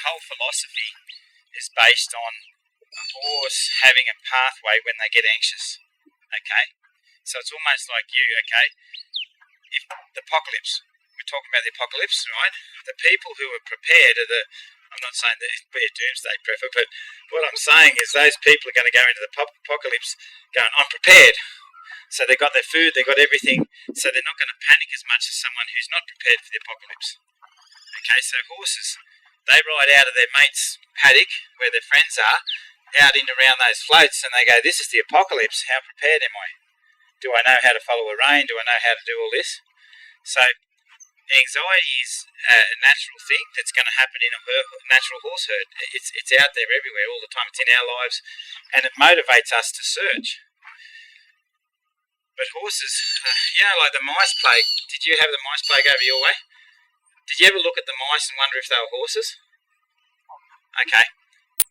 my whole philosophy is based on a horse having a pathway when they get anxious. Okay? So it's almost like you, okay? If the apocalypse, we're talking about the apocalypse, right? The people who are prepared are I'm not saying that it'd be a doomsday prepper, but what I'm saying is those people are going to go into the apocalypse going, I'm prepared. So they've got their food, they've got everything, so they're not going to panic as much as someone who's not prepared for the apocalypse. Okay, so horses, they ride out of their mate's paddock, where their friends are, out in around those floats, and they go, this is the apocalypse, how prepared am I? Do I know how to follow a rein? Do I know how to do all this? So anxiety is a natural thing that's going to happen in a natural horse herd. It's out there everywhere all the time. It's in our lives, and it motivates us to search. But horses, like the mice plague. Did you have the mice plague over your way? Did you ever look at the mice and wonder if they were horses? Okay.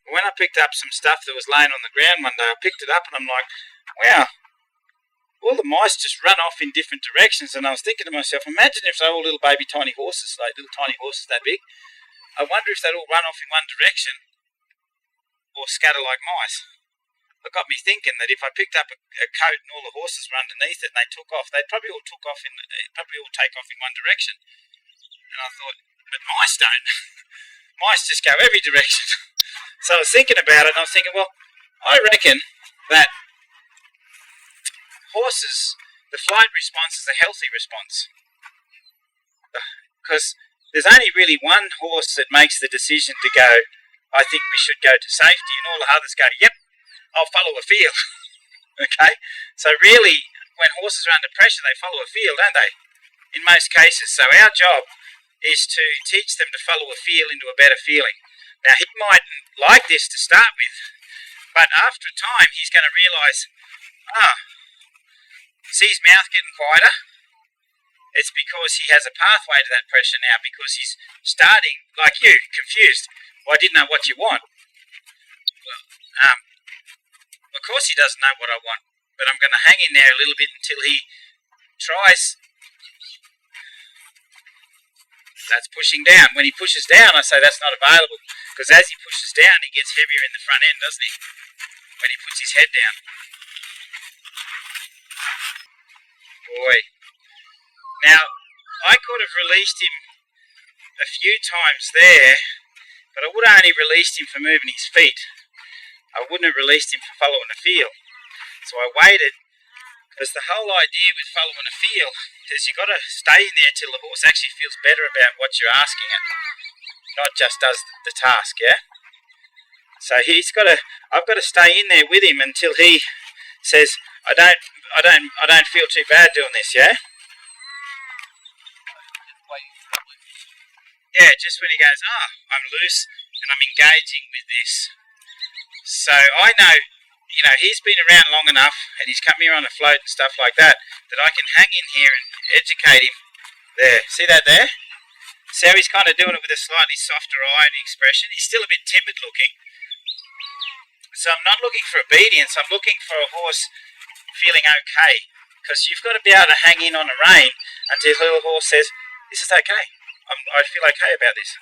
When I picked up some stuff that was laying on the ground one day, I picked it up and I'm like, wow, all the mice just run off in different directions. And I was thinking to myself, imagine if they were all little baby tiny horses, like little tiny horses that big. I wonder if they'd all run off in one direction or scatter like mice. It got me thinking that if I picked up a coat and all the horses were underneath it and they took off, they'd probably all take off in one direction. And I thought, but mice don't. Mice just go every direction. So I was thinking about it and I was thinking, well, I reckon that horses, the flight response is a healthy response. Because there's only really one horse that makes the decision to go, I think we should go to safety, and all the others go, yep, I'll follow a feel. Okay? So really, when horses are under pressure, they follow a feel, don't they? In most cases. So our job is to teach them to follow a feel into a better feeling. Now, he mightn't like this to start with, but after a time, he's going to realise, see his mouth getting quieter? It's because he has a pathway to that pressure now, because he's starting, like you, confused. Well, I didn't know what you want. Well, of course he doesn't know what I want, but I'm going to hang in there a little bit until he tries. That's pushing down. When he pushes down, I say that's not available, because as he pushes down, he gets heavier in the front end, doesn't he? When he puts his head down. Boy. Now, I could have released him a few times there, but I would have only released him for moving his feet. I wouldn't have released him for following a feel. So I waited, because the whole idea with following a feel is you've got to stay in there till the horse actually feels better about what you're asking it, not just does the task, yeah? So I've got to stay in there with him until he says, I don't feel too bad doing this, yeah? Yeah, just when he goes, I'm loose and I'm engaging with this. So I know, he's been around long enough and he's come here on a float and stuff like that I can hang in here and educate him. There, see that there? See how he's kind of doing it with a slightly softer eye and expression? He's still a bit timid looking. So I'm not looking for obedience, I'm looking for a horse feeling okay. Because you've got to be able to hang in on a rein until the horse says, this is okay. I feel okay about this.